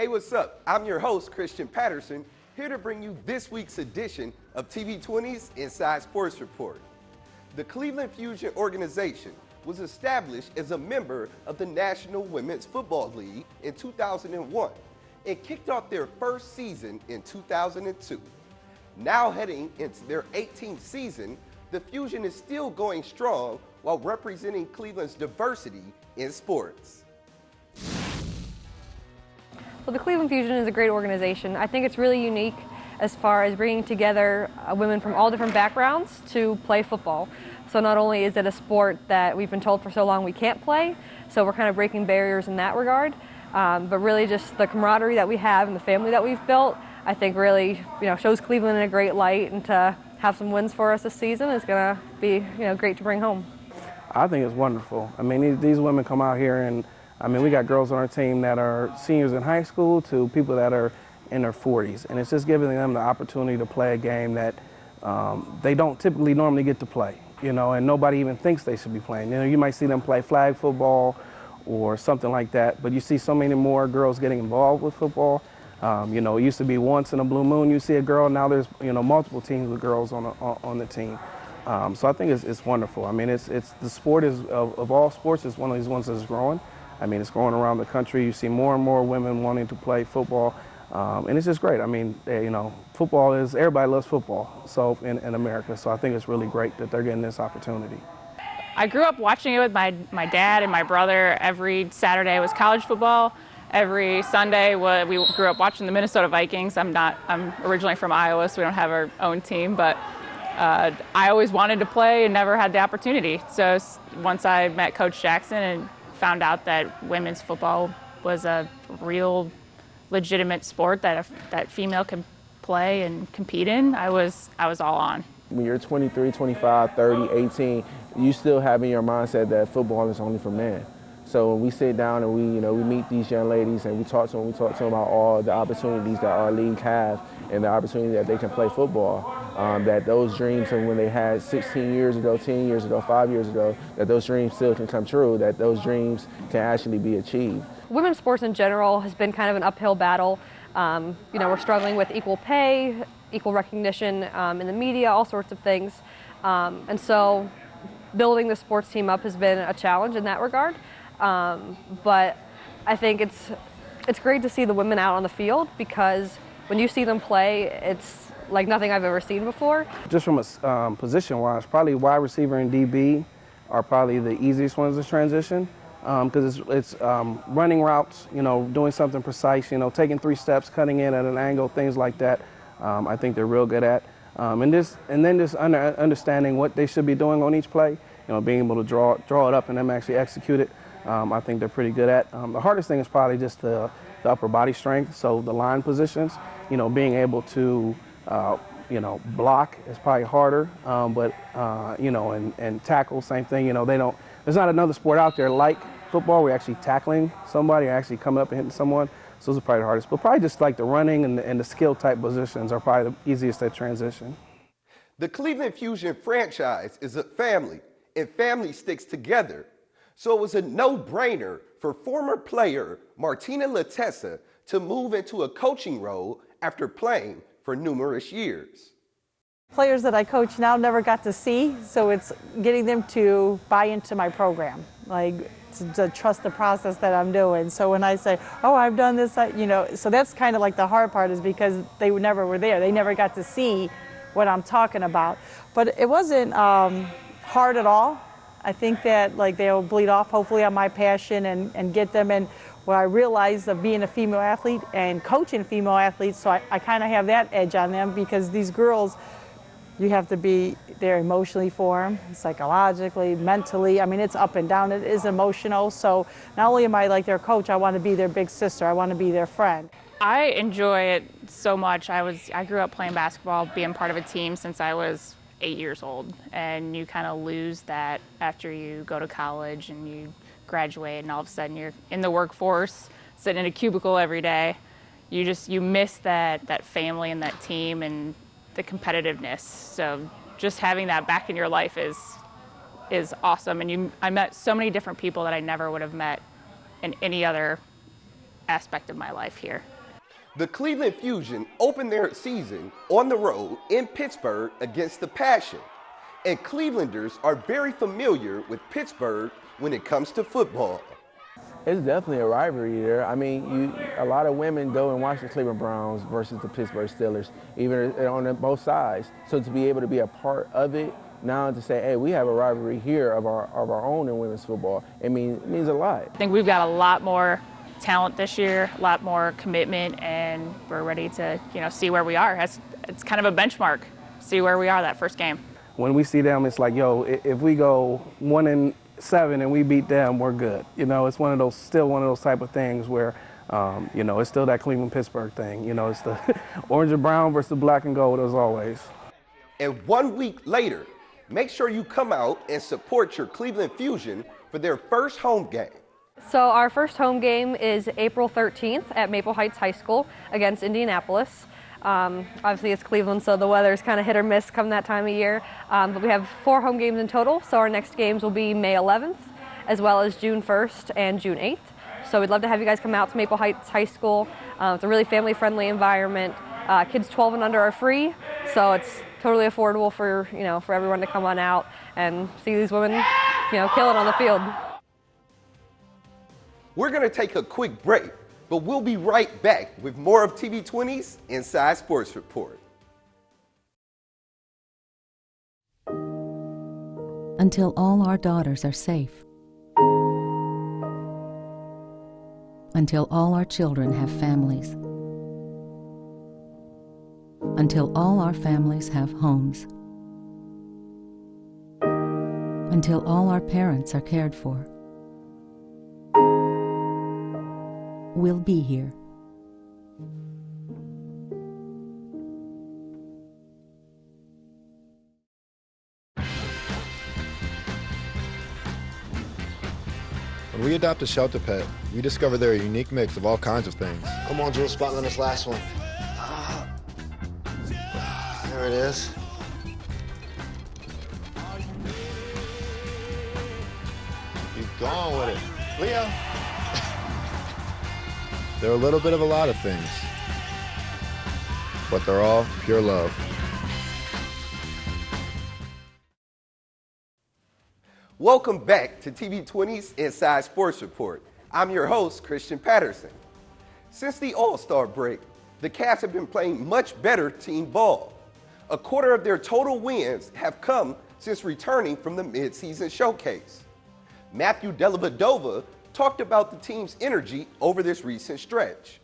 Hey, what's up? I'm your host, Christian Patterson, here to bring you this week's edition of TV20's Inside Sports Report. The Cleveland Fusion organization was established as a member of the National Women's Football League in 2001 and kicked off their first season in 2002. Now heading into their 18th season, the Fusion is still going strong while representing Cleveland's diversity in sports. Well, the Cleveland Fusion is a great organization. I think it's really unique as far as bringing together women from all different backgrounds to play football. So not only is it a sport that we've been told for so long we can't play, so we're kind of breaking barriers in that regard, but really just the camaraderie that we have and the family that we've built, I think really shows Cleveland in a great light, and to have some wins for us this season is going to be great to bring home. I think it's wonderful. I mean, these women come out here and we got girls on our team that are seniors in high school to people that are in their 40s, and it's just giving them the opportunity to play a game that they don't typically normally get to play, and nobody even thinks they should be playing. You might see them play flag football or something like that, but you see so many more girls getting involved with football. It used to be once in a blue moon you see a girl. Now there's multiple teams with girls on the team. So I think it's wonderful. I mean, it's the sport is of all sports, it's one of these ones that's growing. I mean, it's growing around the country. You see more and more women wanting to play football, and it's just great. I mean, football is, everybody loves football, so in America. So I think it's really great that they're getting this opportunity. I grew up watching it with my dad and my brother. Every Saturday was college football. Every Sunday we grew up watching the Minnesota Vikings. I'm originally from Iowa, so we don't have our own team, but I always wanted to play and never had the opportunity. So once I met Coach Jackson and found out that women's football was a real legitimate sport that female can play and compete in, I was all on. When you're 23, 25, 30, 18, you still have in your mindset that football is only for men. So when we sit down and we meet these young ladies and we talk to them about all the opportunities that our league have and the opportunity that they can play football, that those dreams from when they had 16 years ago, 10 years ago, 5 years ago, that those dreams still can come true, that those dreams can actually be achieved. Women's sports in general has been kind of an uphill battle. We're struggling with equal pay, equal recognition in the media, all sorts of things. And so building the sports team up has been a challenge in that regard. But I think it's great to see the women out on the field, because when you see them play, it's like nothing I've ever seen before. Just from a position-wise, probably wide receiver and DB are probably the easiest ones to transition, because it's running routes, doing something precise, taking 3 steps, cutting in at an angle, things like that. I think they're real good at. And then just understanding what they should be doing on each play, being able to draw it up and then actually execute it. I think they're pretty good at. The hardest thing is probably just the upper body strength, so the line positions, being able to block is probably harder, but and tackle, same thing. There's not another sport out there like football where you're actually tackling somebody or actually coming up and hitting someone. So those are probably the hardest, but probably just like the running and the skill type positions are probably the easiest to transition. The Cleveland Fusion franchise is a family, and family sticks together. So it was a no-brainer for former player Martina Latessa to move into a coaching role after playing for numerous years. Players that I coach now never got to see, so it's getting them to buy into my program, like to trust the process that I'm doing. So when I say, oh, I've done this, so that's kind of like the hard part, is because they never were there. They never got to see what I'm talking about. But it wasn't hard at all. I think that they'll bleed off hopefully on my passion and get them. And what I realized of being a female athlete and coaching female athletes, so I kind of have that edge on them, because these girls, you have to be there emotionally for them, psychologically, mentally. I mean, it's up and down. It is emotional. So not only am I like their coach, I want to be their big sister. I want to be their friend. I enjoy it so much. I grew up playing basketball, being part of a team since I was 8 years old, and you kind of lose that after you go to college and you graduate, and all of a sudden you're in the workforce, sitting in a cubicle every day. You miss that family and that team and the competitiveness. So just having that back in your life is awesome. And I met so many different people that I never would have met in any other aspect of my life here. The Cleveland Fusion opened their season on the road in Pittsburgh against the Passion, and Clevelanders are very familiar with Pittsburgh when it comes to football. It's definitely a rivalry there. I mean, a lot of women go and watch the Cleveland Browns versus the Pittsburgh Steelers, even on both sides. So to be able to be a part of it, now to say, hey, we have a rivalry here of our own in women's football, it means a lot. I think we've got a lot more talent this year, a lot more commitment, and we're ready to, see where we are. It's kind of a benchmark, see where we are that first game. When we see them, it's like, yo, if we go 1-7 and we beat them, we're good. It's still one of those type of things where, it's still that Cleveland-Pittsburgh thing. It's the orange and brown versus the black and gold as always. And 1 week later, make sure you come out and support your Cleveland Fusion for their first home game. So our first home game is April 13th at Maple Heights High School against Indianapolis. Obviously it's Cleveland, so the weather's kind of hit or miss come that time of year. But we have 4 home games in total, so our next games will be May 11th, as well as June 1st and June 8th. So we'd love to have you guys come out to Maple Heights High School. It's a really family-friendly environment. Kids 12 and under are free, so it's totally affordable for, for everyone to come on out and see these women, kill it on the field. We're going to take a quick break, but we'll be right back with more of TV20's Inside Sports Report. Until all our daughters are safe. Until all our children have families. Until all our families have homes. Until all our parents are cared for. We'll be here. When we adopt a shelter pet, we discover they're a unique mix of all kinds of things. Come on, Joe, spot on this last one. There it is. Keep going with it. Leo. They're a little bit of a lot of things, but they're all pure love. Welcome back to TV20's Inside Sports Report. I'm your host, Christian Patterson. Since the All-Star break, the Cavs have been playing much better team ball. A quarter of their total wins have come since returning from the midseason showcase. Matthew Dellavedova talked about the team's energy over this recent stretch.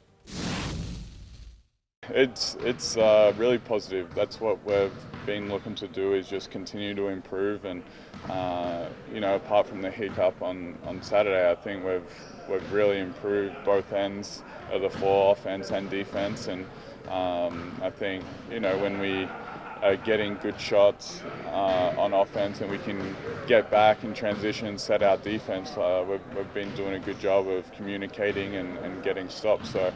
It's really positive. That's what we've been looking to do, is just continue to improve. And apart from the hiccup on Saturday, I think we've really improved both ends of the floor, offense and defense. And I think when we are getting good shots on offense and we can get back in transition, set our defense, we've been doing a good job of communicating and getting stops. So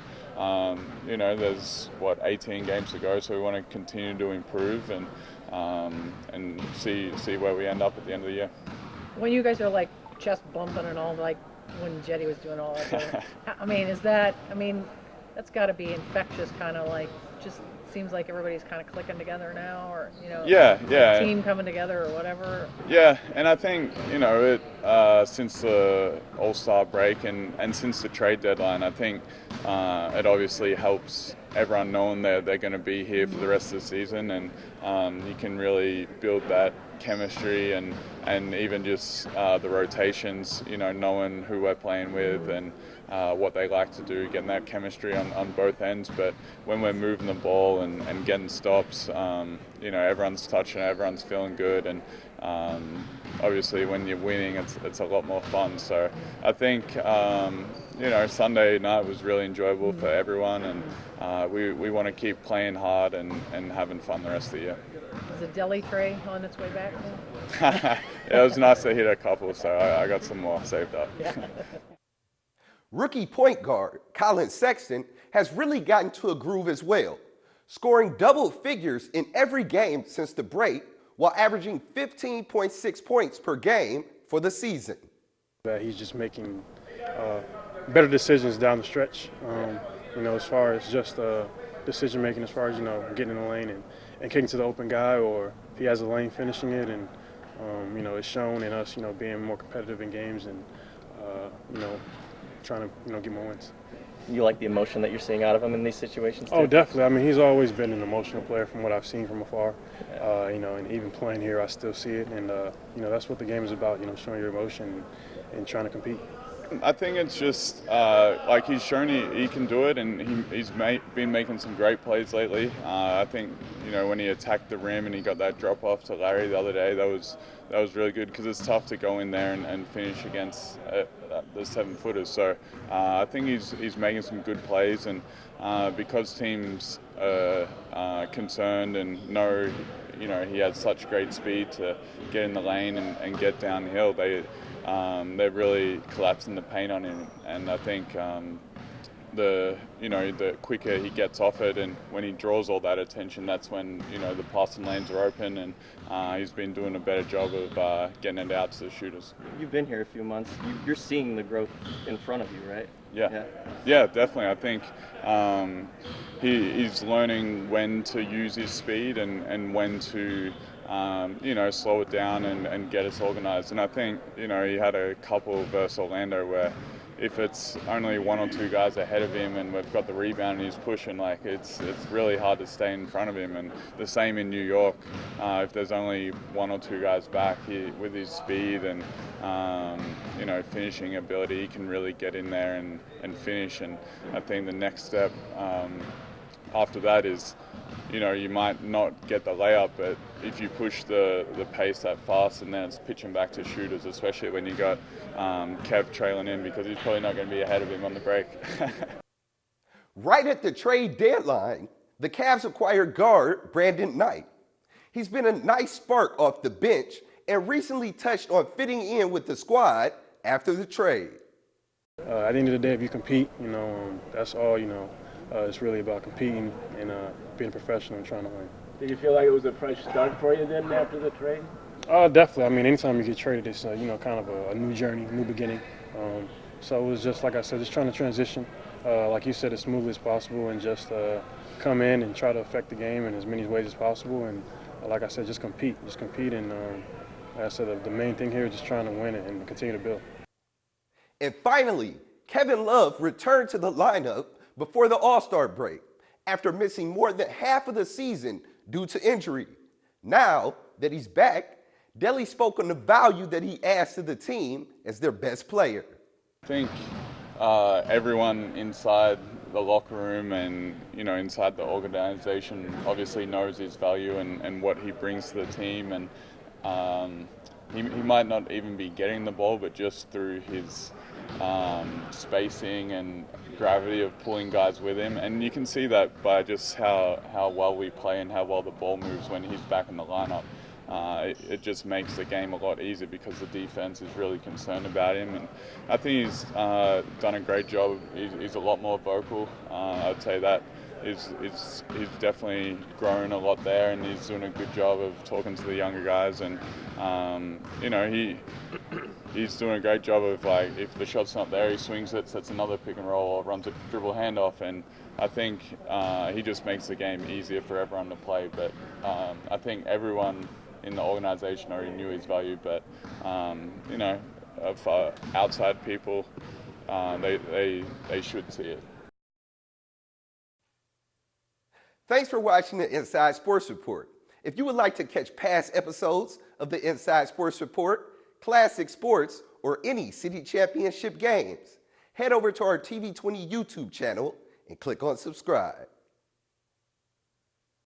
there's 18 games to go, so we want to continue to improve and see where we end up at the end of the year. When you guys are like chest bumping and all, like when Jetty was doing all that, that's got to be infectious, kind of like, just seems like everybody's kind of clicking together now, or yeah, team coming together or whatever. Yeah, and I think since the All-Star break and since the trade deadline, I think it obviously helps everyone knowing they're going to be here for the rest of the season, and you can really build that chemistry and even just the rotations, knowing who we're playing with and what they like to do, getting that chemistry on both ends. But when we're moving the ball and getting stops, everyone's touching, everyone's feeling good, and obviously when you're winning, it's a lot more fun. So I think Sunday night was really enjoyable for everyone, and we want to keep playing hard and having fun the rest of the year. Is the deli tray on its way back now? It was nice to hit a couple, so I got some more saved up. Yeah. Rookie point guard Colin Sexton has really gotten to a groove as well, scoring double figures in every game since the break while averaging 15.6 points per game for the season. He's just making better decisions down the stretch. You know, as far as just decision making, as far as, you know, getting in the lane and kicking to the open guy, or if he has a lane, finishing it. And you know, it's shown in us, you know, being more competitive in games and you know, trying to, you know, get more wins. You like the emotion that you're seeing out of him in these situations too? Oh, definitely. I mean, he's always been an emotional player from what I've seen from afar. You know, and even playing here, I still see it. And you know, that's what the game is about. You know, showing your emotion and trying to compete. I think it's just like he's shown he can do it, and he's been making some great plays lately. I think, you know, when he attacked the rim and he got that drop off to Larry the other day, that was really good, because it's tough to go in there and finish against the 7-footers. So I think he's making some good plays, and because teams are concerned and know, you know, he has such great speed to get in the lane and get downhill, they're really collapsing the paint on him. And I think the quicker he gets off it, and when he draws all that attention, that's when, you know, the passing lanes are open, and he's been doing a better job of getting it out to the shooters. You've been here a few months. You're seeing the growth in front of you, right? Yeah, definitely. I think he's learning when to use his speed and when to you know, slow it down and get us organized. And I think, you know, he had a couple versus Orlando where if it's only one or two guys ahead of him and we've got the rebound and he's pushing, like it's really hard to stay in front of him. And the same in New York, if there's only one or two guys back, with his speed and you know, finishing ability, he can really get in there and finish. And I think the next step after that is, you know, you might not get the layup, but if you push the pace that fast, and then it's pitching back to shooters, especially when you got Kev trailing in, because he's probably not going to be ahead of him on the break. Right at the trade deadline, the Cavs acquired guard Brandon Knight. He's been a nice spark off the bench and recently touched on fitting in with the squad after the trade. At the end of the day, if you compete, you know, that's all, you know. It's really about competing and being a professional and trying to win. Did you feel like it was a fresh start for you then after the trade? Definitely. I mean, anytime you get traded, it's you know, kind of a new journey, new beginning. So it was just, like I said, just trying to transition, like you said, as smoothly as possible, and just come in and try to affect the game in as many ways as possible. And like I said, just compete. And like I said, the main thing here is just trying to win it and continue to build. And finally, Kevin Love returned to the lineup before the All-Star break after missing more than half of the season due to injury. Now that he's back, Delly spoke on the value that he adds to the team as their best player. I think everyone inside the locker room and, you know, inside the organization obviously knows his value and what he brings to the team. And he might not even be getting the ball, but just through his spacing and gravity of pulling guys with him, and you can see that by just how well we play and how well the ball moves when he's back in the lineup. It just makes the game a lot easier because the defense is really concerned about him, and I think he's done a great job. He's a lot more vocal. I'd say that he's definitely grown a lot there, and he's doing a good job of talking to the younger guys. And you know, he's doing a great job of, like, if the shot's not there, he swings it, sets another pick and roll, or runs a dribble handoff. And I think he just makes the game easier for everyone to play. But I think everyone in the organization already knew his value, but you know, of outside people, they should see it. Thanks for watching the Inside Sports Report. If you would like to catch past episodes of the Inside Sports Report, Classic Sports, or any city championship games, head over to our TV20 YouTube channel and click on subscribe.